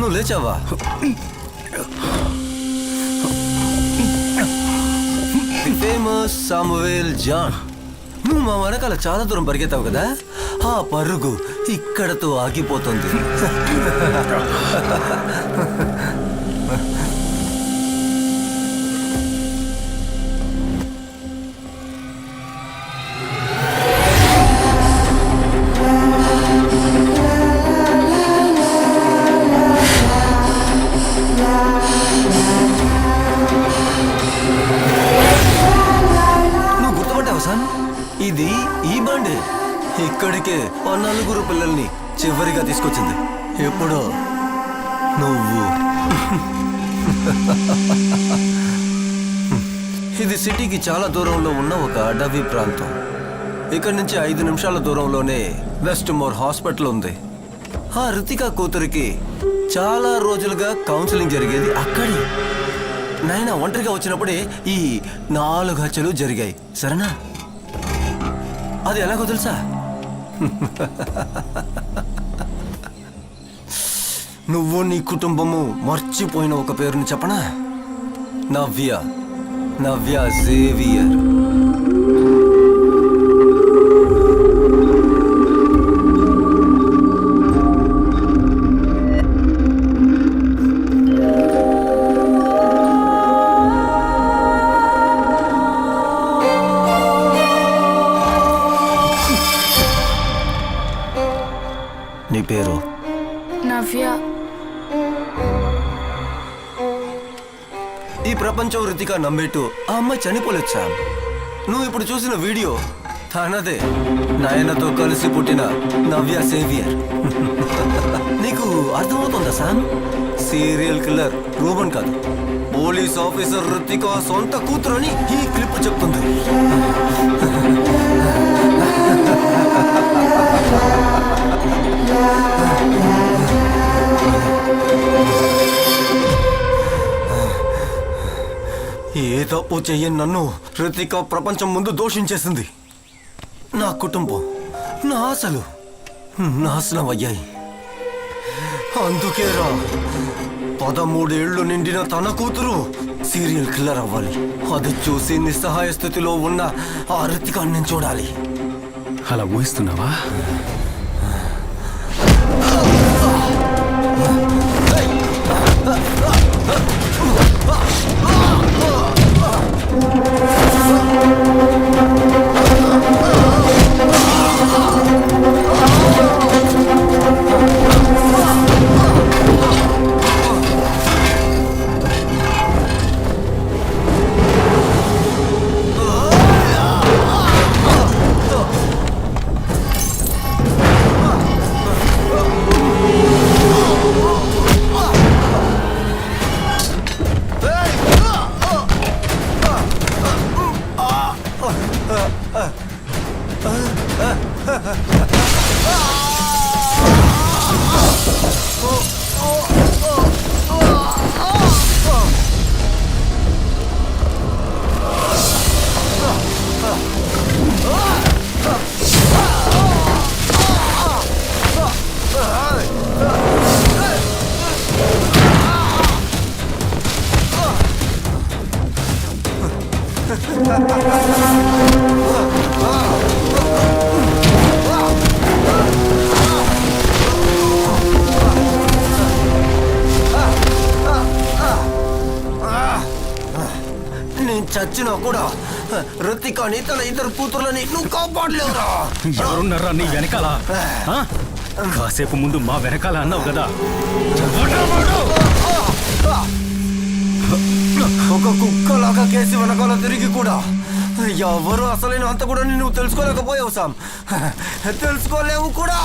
నువ్వు లేచావా? Famous Samuel John. నువ్వు మా వెనకాల చాలా దూరం పరిగెత్తావు కదా, ఆ పరుగు ఇక్కడతో ఆగిపోతుంది. ఇది ఈ బండి ఇక్కడికే ఆ 4 పిల్లల్ని చివరిగా తీసుకొచ్చింది. ఎప్పుడో నువ్వు. ఇది సిటీకి చాలా దూరంలో ఉన్న ఒక అడవి ప్రాంతం. ఇక్కడి నుంచి 5 నిమిషాల దూరంలోనే వెస్ట్ మోర్ హాస్పిటల్ ఉంది. ఆ రితికా కూతురికి చాలా రోజులుగా కౌన్సిలింగ్ జరిగేది అక్కడే. నాయన ఒంటరిగా వచ్చినప్పుడే ఈ 4 హత్యలు జరిగాయి. సరేనా? అది ఎలాగో తెలుసా? నువ్వు నీ కుటుంబము మర్చిపోయిన ఒక పేరుని చెప్పనా? నవ్య. నవ్య జేవియర్. నీ పేరు? నవ్య. ఈ ప్రపంచం రితికా నమ్మేట్టు ఆ అమ్మాయి చనిపోలేదు సామ్. నువ్వు ఇప్పుడు చూసిన వీడియో తనదే. నాయనతో కలిసి పుట్టిన నవ్య సేవియర్. నీకు అర్థమవుతుందా సామ్? సీరియల్ కిల్లర్ రూబన్ కాదు, పోలీస్ ఆఫీసర్ రితికా సొంత కూతురు అని ఈ క్లిప్ చెప్తుంది. ఏ తప్పు చెయ్యని నన్ను రితికా ప్రపంచం ముందు దోషించేసింది. నా కుటుంబం, నా ఆశలు నాశనం అయ్యాయి. అందుకే 13 ఏళ్లు నిండిన తన కూతురు సీరియల్ కిల్లర్ అవ్వాలి. అది చూసి నిస్సహాయ స్థితిలో ఉన్న ఆ రితికాని నేను చూడాలి. అలా ఊహిస్తున్నావా? నేను చచ్చినా కూడా రితికాని తన 2 కూతుర్లని నువ్వు కాపాడలేవురా. ఎవరున్నారా నీ వెనకాల? కాసేపు ముందు మా వెనకాల అన్నావు కదా. ఒక కుక్కలాగా కేసి వెనకాల తిరిగి కూడా ఎవరు అసలైన అంత కూడా నువ్వు తెలుసుకోలేకపోయావు సామ్. తెలుసుకోలేవు కూడా.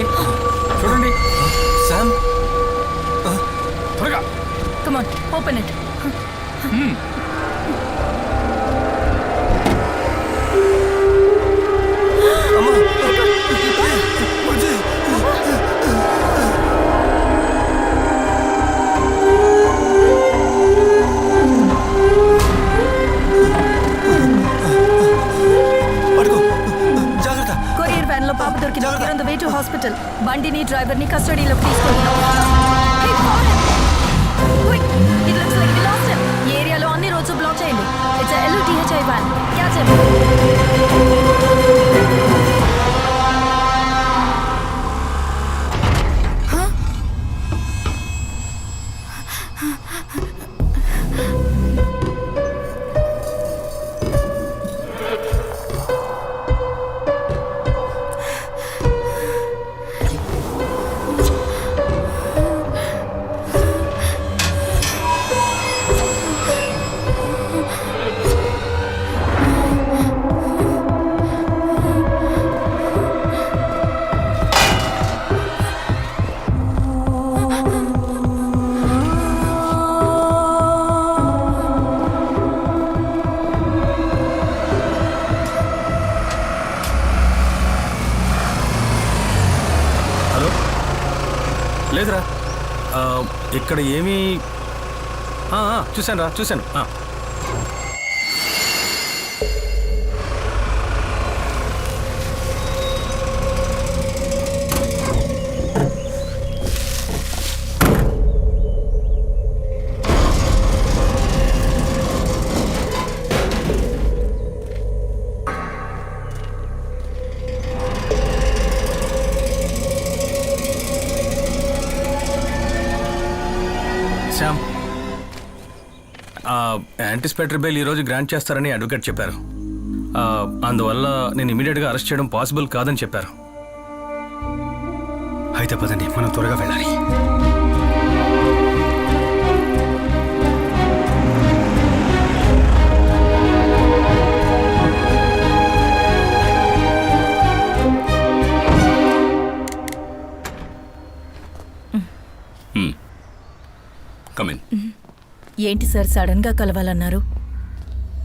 చూడండి చూడండి శామ్, త్వరగా. Come on, open it. అమ్మా, బుజ్జి. పడుకో, జాగ్రత్త. కొరియర్ వ్యాన్ లో పాప దొరికింది. జాగ్రత్త. We're on the way to hospital. బండిని డ్రైవర్ ని కస్టడీలోకి తీసుకోండి. Hey, found him. Quick, it looks like we lost him. ఈ ఏరియాలో అన్ని రోడ్స్ బ్లాక్ చేయండి. It's a LUTHI van. Catch him. Hello, లేదురా. ఇక్కడ ఏమీ చూశాను రా, చూశాను. శ్యామ్, యాంటిసిపేటరీ బెయిల్ ఈరోజు గ్రాంట్ చేస్తారని అడ్వకేట్ చెప్పారు. అందువల్ల నేను ఇమీడియట్గా అరెస్ట్ చేయడం పాసిబుల్ కాదని చెప్పారు. అయితే పదండి, మనం త్వరగా వెళ్ళాలి. కమిన్. ఏంటి సార్ సడన్ గా కలవాలన్నారు?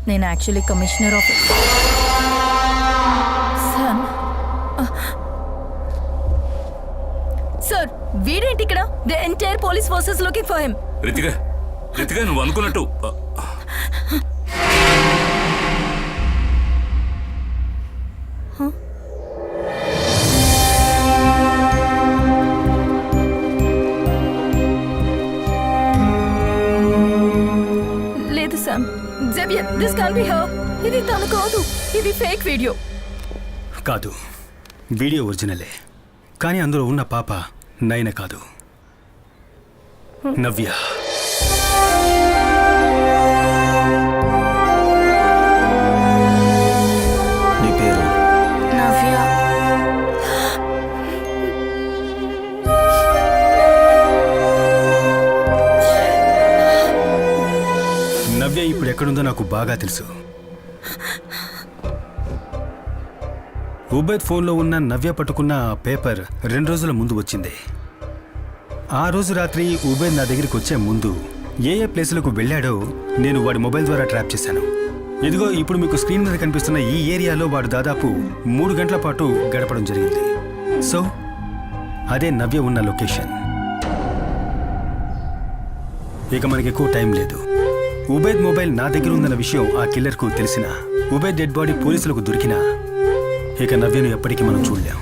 నేను యాక్చువల్లీ కమిషనర్ ఆఫ్ సార్. వీడేంటి ఇక్కడ? The entire police forces looking for him. Ritika, నువ్వు అనుకున్నట్టు లేదు Sam. Xavier, this can be her. ఇది తను కాదు, ఇది ఫేక్ వీడియో. కాదు, వీడియో ఒరిజినలే. కానీ అందులో ఉన్న పాప నయన కాదు, నవ్య. నీ పేరు? నవ్య. నవ్య ఇప్పుడు ఎక్కడుందో నాకు బాగా తెలుసు. ఉబైద్ ఫోన్లో ఉన్న నవ్య పట్టుకున్న ఆ పేపర్ 2 రోజుల ముందు వచ్చింది. ఆ రోజు రాత్రి ఉబైద్ నా దగ్గరికి వచ్చే ముందు ఏ ప్లేసులకు వెళ్ళాడో నేను వాడి మొబైల్ ద్వారా ట్రాప్ చేశాను. ఇదిగో ఇప్పుడు మీకు స్క్రీన్ మీద కనిపిస్తున్న ఈ ఏరియాలో వాడు దాదాపు 3 గంటల పాటు గడపడం జరిగింది. సో అదే నవ్య ఉన్న లొకేషన్. ఇక మనకి ఎక్కువ టైం లేదు. ఉబైద్ మొబైల్ నా దగ్గర ఉందన్న విషయం ఆ కిల్లర్కు తెలిసినా, ఉబైద్ డెడ్ బాడీ పోలీసులకు దొరికినా ఇక నవ్యను ఎప్పటికీ మనం చూడలేం.